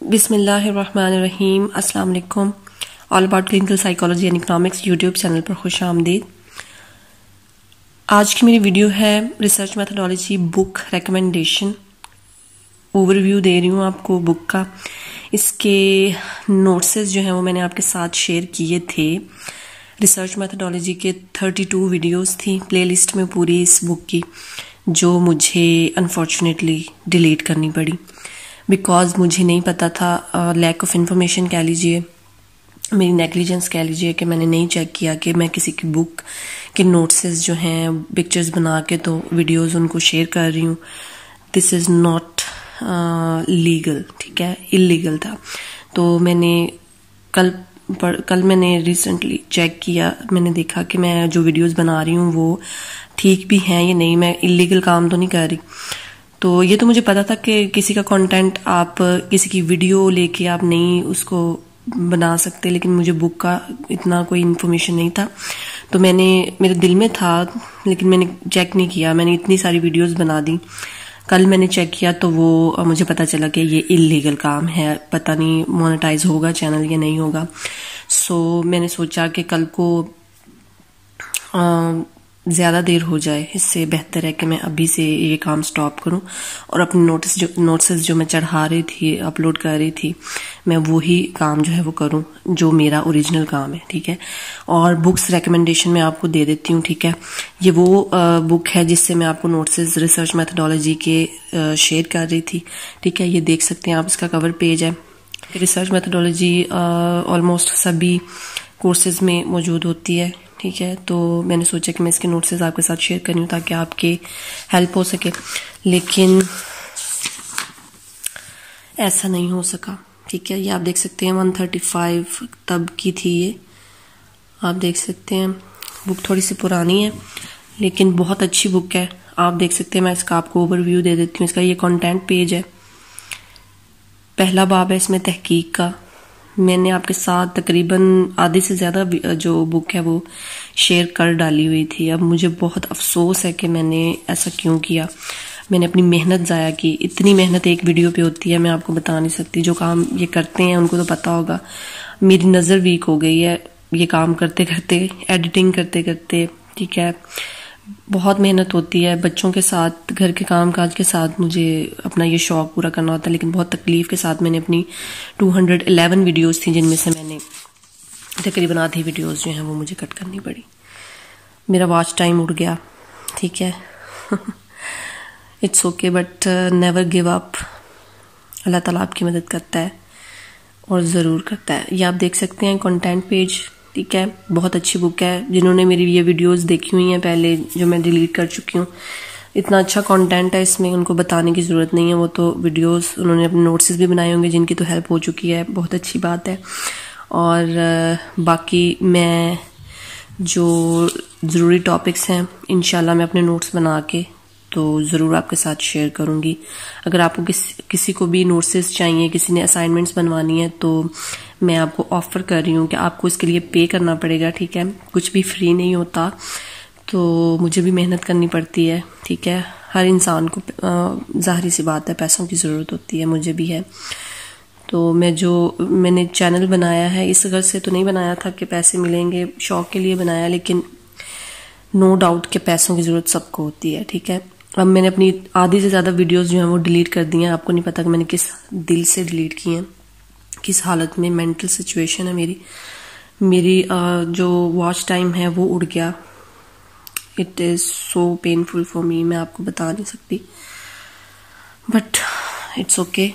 बिस्मिल्लाहिर्रहमानिर्रहीम। अस्सलाम वालेकुम। All about clinical psychology and economics YouTube channel पर खुश आमदीद। आज की मेरी वीडियो है research methodology book recommendation. Overview दे रही हूँ आपको बुक का। इसके नोट्स जो हैं वो मैंने आपके साथ शेयर किए थे। रिसर्च मेथोडोलॉजी के 32 वीडियोस थी प्लेलिस्ट में पूरी इस बुक की, जो मुझे अनफॉर्चुनेटली डिलीट करनी पड़ी बिकॉज मुझे नहीं पता था। लैक ऑफ इंफॉर्मेशन कह लीजिए, मेरी नेग्लिजेंस कह लीजिए कि मैंने नहीं चेक किया कि मैं किसी की बुक के नोट्स जो हैं पिक्चर्स बना के तो वीडियोस उनको शेयर कर रही हूँ। दिस इज़ नॉट लीगल, ठीक है, इलीगल था। तो मैंने कल मैंने रिसेंटली चेक किया, मैंने देखा कि मैं जो वीडियोस बना रही हूँ वो ठीक भी हैं या नहीं, मैं इलीगल काम तो नहीं कर रही। तो ये तो मुझे पता था कि किसी का कंटेंट आप किसी की वीडियो लेके आप नहीं उसको बना सकते, लेकिन मुझे बुक का इतना कोई इन्फॉर्मेशन नहीं था। तो मेरे दिल में था लेकिन मैंने चेक नहीं किया। मैंने इतनी सारी वीडियोस बना दी। कल मैंने चेक किया तो वो मुझे पता चला कि ये इलीगल काम है। पता नहीं मोनेटाइज होगा चैनल या नहीं होगा। सो मैंने सोचा कि कल को ज़्यादा देर हो जाए, इससे बेहतर है कि मैं अभी से ये काम स्टॉप करूं और अपने नोट्स जो मैं चढ़ा रही थी, अपलोड कर रही थी, मैं वही काम जो है वो करूं जो मेरा ओरिजिनल काम है, ठीक है। और बुक्स रिकमेंडेशन मैं आपको दे देती हूँ, ठीक है। ये वो बुक है जिससे मैं आपको नोट्स रिसर्च मेथोडोलॉजी के शेयर कर रही थी, ठीक है। ये देख सकते हैं आप, इसका कवर पेज है। रिसर्च मेथोडोलॉजी ऑलमोस्ट सभी कोर्सेज में मौजूद होती है, ठीक है। तो मैंने सोचा कि मैं इसके नोट्स आपके साथ शेयर करूँ ताकि आपके हेल्प हो सके, लेकिन ऐसा नहीं हो सका, ठीक है। ये आप देख सकते हैं 135 तब की थी ये, आप देख सकते हैं। बुक थोड़ी सी पुरानी है लेकिन बहुत अच्छी बुक है। आप देख सकते हैं, मैं इसका आपको ओवरव्यू दे देती हूँ। इसका ये कंटेंट पेज है। पहला बाब है इसमें तहकीक का। मैंने आपके साथ तकरीबन आधे से ज़्यादा जो बुक है वो शेयर कर डाली हुई थी। अब मुझे बहुत अफसोस है कि मैंने ऐसा क्यों किया। मैंने अपनी मेहनत ज़ाया की। इतनी मेहनत एक वीडियो पे होती है, मैं आपको बता नहीं सकती। जो काम ये करते हैं उनको तो पता होगा। मेरी नज़र वीक हो गई है ये काम करते करते, एडिटिंग करते करते, ठीक है। बहुत मेहनत होती है बच्चों के साथ, घर के काम काज के साथ मुझे अपना ये शौक पूरा करना होता है, लेकिन बहुत तकलीफ के साथ मैंने अपनी 211 वीडियोस थी जिनमें से मैंने तकरीबन आधी वीडियोस जो हैं वो मुझे कट करनी पड़ी। मेरा वॉच टाइम उड़ गया, ठीक है। It's okay, but never give up. Allah ताला आपकी मदद करता है और ज़रूर करता है। ये आप देख सकते हैं कंटेंट पेज, ठीक है। बहुत अच्छी बुक है। जिन्होंने मेरी ये वीडियोस देखी हुई हैं पहले, जो मैं डिलीट कर चुकी हूँ, इतना अच्छा कंटेंट है इसमें, उनको बताने की ज़रूरत नहीं है। वो तो वीडियोस उन्होंने अपने नोट्स भी बनाए होंगे जिनकी तो हेल्प हो चुकी है, बहुत अच्छी बात है। और बाकी मैं जो ज़रूरी टॉपिक्स हैं इंशाल्लाह मैं अपने नोट्स बना के तो ज़रूर आपके साथ शेयर करूँगी। अगर आपको किसी को भी नोट्स चाहिए, किसी ने असाइनमेंट्स बनवानी है, तो मैं आपको ऑफ़र कर रही हूँ कि आपको इसके लिए पे करना पड़ेगा, ठीक है। कुछ भी फ्री नहीं होता, तो मुझे भी मेहनत करनी पड़ती है, ठीक है। हर इंसान को ज़ाहिर सी बात है पैसों की ज़रूरत होती है, मुझे भी है। तो मैंने चैनल बनाया है इस घर से तो नहीं बनाया था कि पैसे मिलेंगे, शौक के लिए बनाया, लेकिन नो डाउट कि पैसों की ज़रूरत सबको होती है, ठीक है। अब मैंने अपनी आधी से ज़्यादा वीडियोस जो हैं वो डिलीट कर दी हैं। आपको नहीं पता कि मैंने किस दिल से डिलीट की हैं, किस हालत में मेंटल सिचुएशन है मेरी जो वॉच टाइम है वो उड़ गया। It is so painful for me, मैं आपको बता नहीं सकती, बट इट्स ओके।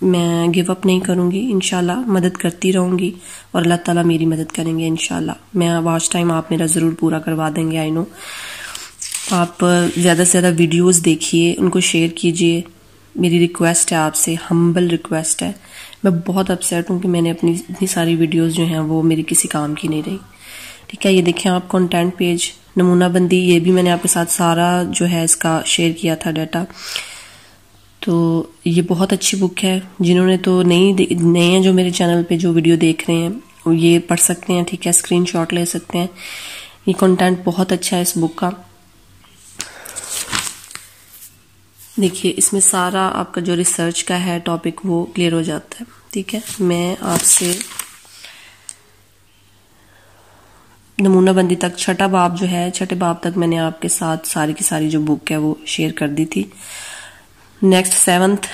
मैं गिव अप नहीं करूँगी, इंशाल्लाह मदद करती रहूँगी और अल्लाह ताला मेरी मदद करेंगे इंशाल्लाह। मैं वॉच टाइम आप मेरा ज़रूर पूरा करवा देंगे, आई नो। आप ज़्यादा से ज़्यादा वीडियोस देखिए, उनको शेयर कीजिए, मेरी रिक्वेस्ट है आपसे, हम्बल रिक्वेस्ट है। मैं बहुत अपसेट हूँ कि मैंने अपनी इतनी सारी वीडियोस जो हैं वो मेरी किसी काम की नहीं रही, ठीक है। ये देखें आप कंटेंट पेज, नमूना बंदी, ये भी मैंने आपके साथ सारा जो है इसका शेयर किया था डाटा। तो ये बहुत अच्छी बुक है। जिन्होंने तो नए हैं जो मेरे चैनल पे जो वीडियो देख रहे हैं, वो ये पढ़ सकते हैं, ठीक है, स्क्रीनशॉट ले सकते हैं। ये कंटेंट बहुत अच्छा है इस बुक का। देखिए इसमें सारा आपका जो रिसर्च का है टॉपिक वो क्लियर हो जाता है। ठीक है, मैं आपसे नमूना बंदी तक छठा बाब जो है, छठे बाब तक मैंने आपके साथ सारी की सारी जो बुक है वो शेयर कर दी थी। नेक्स्ट 7th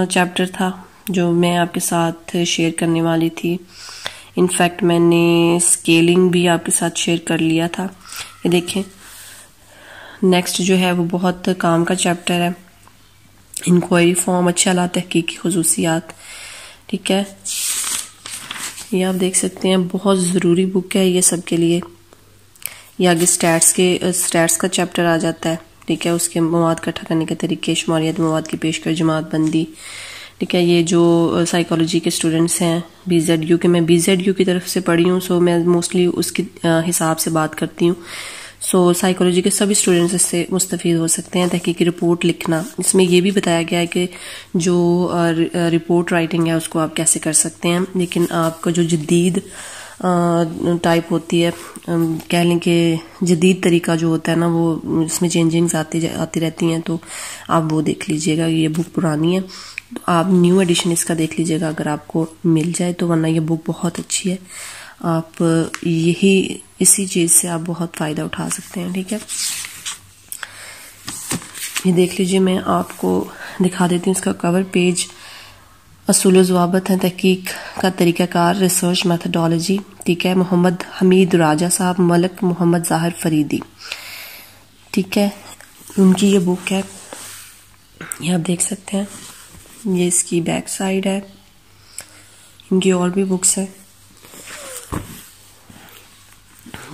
चैप्टर था जो मैं आपके साथ शेयर करने वाली थी। इनफैक्ट मैंने स्केलिंग भी आपके साथ शेयर कर लिया था। ये देखें, नेक्स्ट जो है वो बहुत काम का चैप्टर है। इंक्वायरी फॉर्म, अच्छा लाता है तहकीकी खुसूसियात। ठीक है, ये आप देख सकते हैं, बहुत ज़रूरी बुक है ये सब के लिए। ये आगे स्टैट्स का चैप्टर आ जाता है। ठीक है, उसके मवाद इकट्ठा करने के तरीके, शुमारियत मवाद की पेशकश, जमात बंदी। ठीक है, ये जो साइकोलॉजी के स्टूडेंट्स हैं BZU के, मैं BZU की तरफ से पढ़ी हूँ, सो मैं मोस्टली उसके हिसाब से बात करती हूँ। सो साइकोलॉजी के सभी स्टूडेंट्स इससे मुस्तफीद हो सकते हैं। तहकीकी रिपोर्ट लिखना, इसमें यह भी बताया गया है कि जो रिपोर्ट राइटिंग है उसको आप कैसे कर सकते हैं, लेकिन आपका जो जदीद टाइप होती है, कह लें कि जदीद तरीका जो होता है ना, वो इसमें चेंजिंग्स आती रहती हैं, तो आप वो देख लीजिएगा। ये बुक पुरानी है तो आप न्यू एडिशन इसका देख लीजिएगा अगर आपको मिल जाए तो, वरना ये बुक बहुत अच्छी है। आप इसी चीज से आप बहुत फायदा उठा सकते हैं। ठीक है, ये देख लीजिए, मैं आपको दिखा देती हूँ इसका कवर पेज। असूल ज़वाबत है, तहकीक का तरीक़ाकार, रिसर्च मेथडोलॉजी। ठीक है, मोहम्मद हमीद राजा साहब, मलक मोहम्मद ज़ाहिर फरीदी। ठीक है, उनकी ये बुक है, ये आप देख सकते हैं। ये इसकी बैक साइड है। इनकी और भी बुक्स है,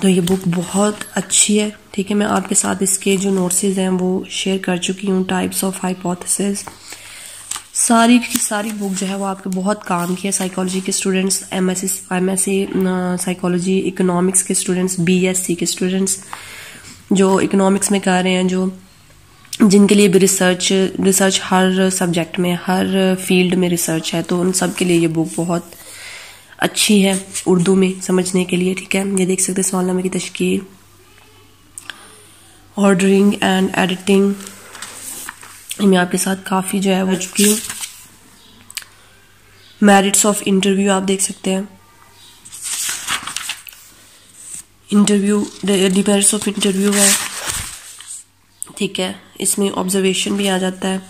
तो ये बुक बहुत अच्छी है। ठीक है, मैं आपके साथ इसके जो नोट्सेज हैं वो शेयर कर चुकी हूँ। टाइप्स ऑफ हाइपोथेसिस, सारी की सारी बुक जो है वो आपके बहुत काम की है। साइकोलॉजी के स्टूडेंट्स, MSc साइकोलॉजी, इकोनॉमिक्स के स्टूडेंट्स, BSc के स्टूडेंट्स जो इकोनॉमिक्स में कर रहे हैं, जो जिनके लिए भी रिसर्च हर सब्जेक्ट में, हर फील्ड में रिसर्च है, तो उन सब के लिए ये बुक बहुत अच्छी है उर्दू में समझने के लिए। ठीक है, ये देख सकते हैं, सवालनामे की तश्कील, ऑर्डरिंग एंड एडिटिंग, मैं आपके साथ काफ़ी जो है वो चुकी हूँ। मेरिट्स ऑफ इंटरव्यू आप देख सकते हैं, डिमेरिट्स ऑफ इंटरव्यू है। ठीक है, इसमें ऑब्जर्वेशन भी आ जाता है।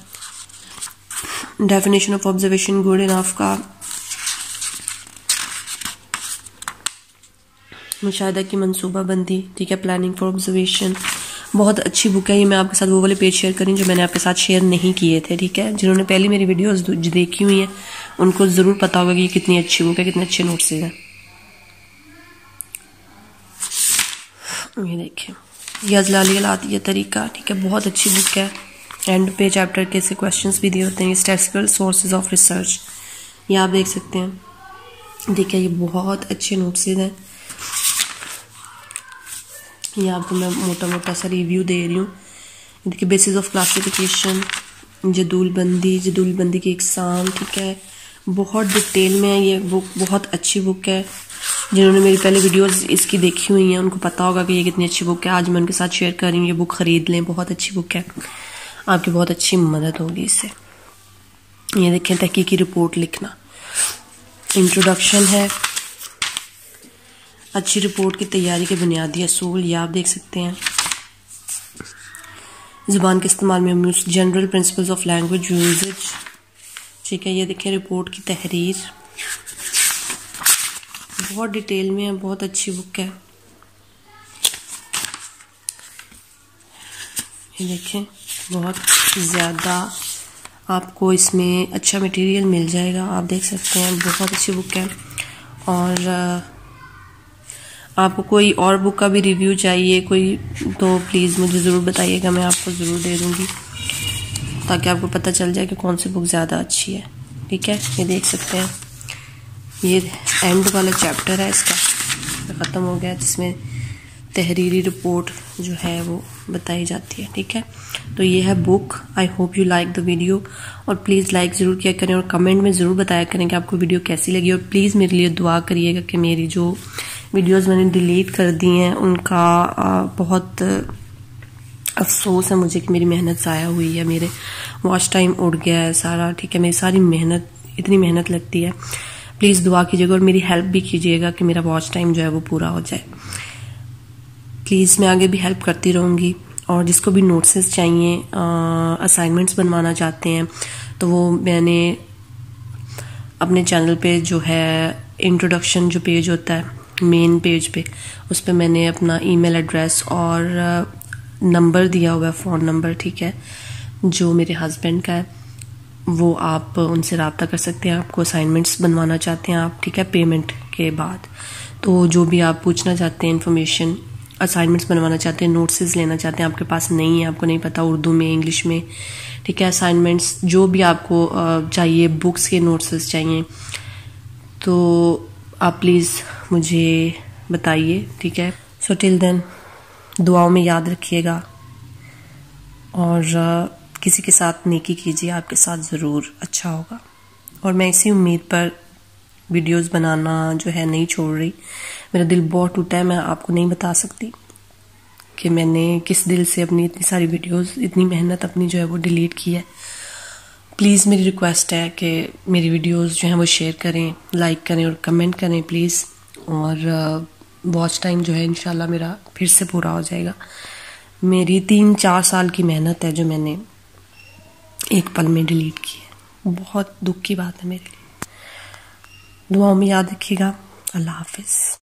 Definition of observation, good enough का मुशाहिदा की मंसूबाबंदी। ठीक है, प्लानिंग फॉर ऑब्जर्वेशन, बहुत अच्छी बुक है ये। मैं आपके साथ वो वाले पेज शेयर करी जो मैंने आपके साथ शेयर नहीं किए थे। ठीक है, जिन्होंने पहले मेरी वीडियोस देखी हुई हैं उनको जरूर पता होगा कि ये कितनी अच्छी बुक है, कितने अच्छे नोट्स हैं। ये देखिए, ये अजलालियात, ये तरीका। ठीक है, बहुत अच्छी बुक है। एंड पे चैप्टर के से क्वेश्चंस भी दिए होते हैं। स्टैटिस्टिकल सोर्सेज ऑफ रिसर्च, ये आप देख सकते हैं। देखिए, ये बहुत अच्छे नोट्स हैं। ये आपको मैं मोटा मोटा सा रिव्यू दे रही हूँ। देखिए, बेसिस ऑफ क्लासिफिकेशन, जदूल बंदी की एग्जाम। ठीक है, बहुत डिटेल में है ये बुक, बहुत अच्छी बुक है। जिन्होंने मेरी पहले वीडियोस इसकी देखी हुई हैं उनको पता होगा कि ये कितनी अच्छी बुक है। आज मैं उनके साथ शेयर कर रही हूँ, ये बुक खरीद लें, बहुत अच्छी बुक है, आपकी बहुत अच्छी मदद होगी इससे। ये देखें, तहकीकी रिपोर्ट लिखना, इंट्रोडक्शन है, अच्छी रिपोर्ट की तैयारी के बुनियादी असूल, ये आप देख सकते हैं। ज़ुबान के इस्तेमाल में general principles of language usage. ठीक है, ये देखें, रिपोर्ट की तहरीर, बहुत डिटेल में है, बहुत अच्छी बुक है। ये देखें, बहुत ज़्यादा आपको इसमें अच्छा मटेरियल मिल जाएगा, आप देख सकते हैं, बहुत अच्छी बुक है। और आपको कोई और बुक का भी रिव्यू चाहिए कोई, तो प्लीज़ मुझे ज़रूर बताइएगा, मैं आपको ज़रूर दे दूँगी, ताकि आपको पता चल जाए कि कौन सी बुक ज़्यादा अच्छी है। ठीक है, ये देख सकते हैं, ये एंड वाला चैप्टर है इसका, ख़त्म हो गया, जिसमें तहरीरी रिपोर्ट जो है वो बताई जाती है। ठीक है, तो ये है book. I hope you like the video, और प्लीज़ लाइक ज़रूर किया करें और कमेंट में ज़रूर बताया करें कि आपको वीडियो कैसी लगी। और प्लीज़ मेरे लिए दुआ करिएगा कि मेरी जो वीडियोस मैंने डिलीट कर दी हैं उनका बहुत अफसोस है मुझे कि मेरी मेहनत ज़ाया हुई है, मेरे वॉच टाइम उड़ गया है सारा, ठीक है। मेरी सारी मेहनत, इतनी मेहनत लगती है। प्लीज़ दुआ कीजिएगा और मेरी हेल्प भी कीजिएगा कि मेरा वॉच टाइम जो है वो पूरा हो जाए। प्लीज़ मैं आगे भी हेल्प करती रहूँगी। और जिसको भी नोट्स चाहिए, असाइनमेंट्स बनवाना चाहते हैं, तो वो मैंने अपने चैनल पे जो है इंट्रोडक्शन जो पेज होता है मेन पेज पे, उस पर मैंने अपना ईमेल एड्रेस और नंबर दिया हुआ है, फ़ोन नंबर, ठीक है, जो मेरे हस्बैंड का है। वो आप उनसे रब्ता कर सकते हैं। आपको असाइनमेंट्स बनवाना चाहते हैं आप, ठीक है, पेमेंट के बाद। तो जो भी आप पूछना चाहते हैं इन्फॉर्मेशन, असाइनमेंट्स बनवाना चाहते हैं, नोट्स लेना चाहते हैं, आपके पास नहीं है, आपको नहीं पता उर्दू में, इंग्लिश में, ठीक है, असाइनमेंट्स जो भी आपको चाहिए, बुक्स के नोट्स चाहिए, तो आप प्लीज़ मुझे बताइए, ठीक है। सो टिल देन दुआओं में याद रखिएगा और किसी के साथ नेकी कीजिए, आपके साथ ज़रूर अच्छा होगा। और मैं इसी उम्मीद पर वीडियोस बनाना जो है नहीं छोड़ रही। मेरा दिल बहुत टूटा है, मैं आपको नहीं बता सकती कि मैंने किस दिल से अपनी इतनी सारी वीडियोस, इतनी मेहनत अपनी जो है वो डिलीट की है। प्लीज़ मेरी रिक्वेस्ट है कि मेरी वीडियोस जो हैं वो शेयर करें, लाइक करें और कमेंट करें प्लीज़। और वॉच टाइम जो है इंशाल्लाह मेरा फिर से पूरा हो जाएगा। मेरी 3-4 साल की मेहनत है जो मैंने एक पल में डिलीट की है। बहुत दुख की बात है मेरे लिए। दुआओं में याद रखिएगा। अल्लाह हाफिज़।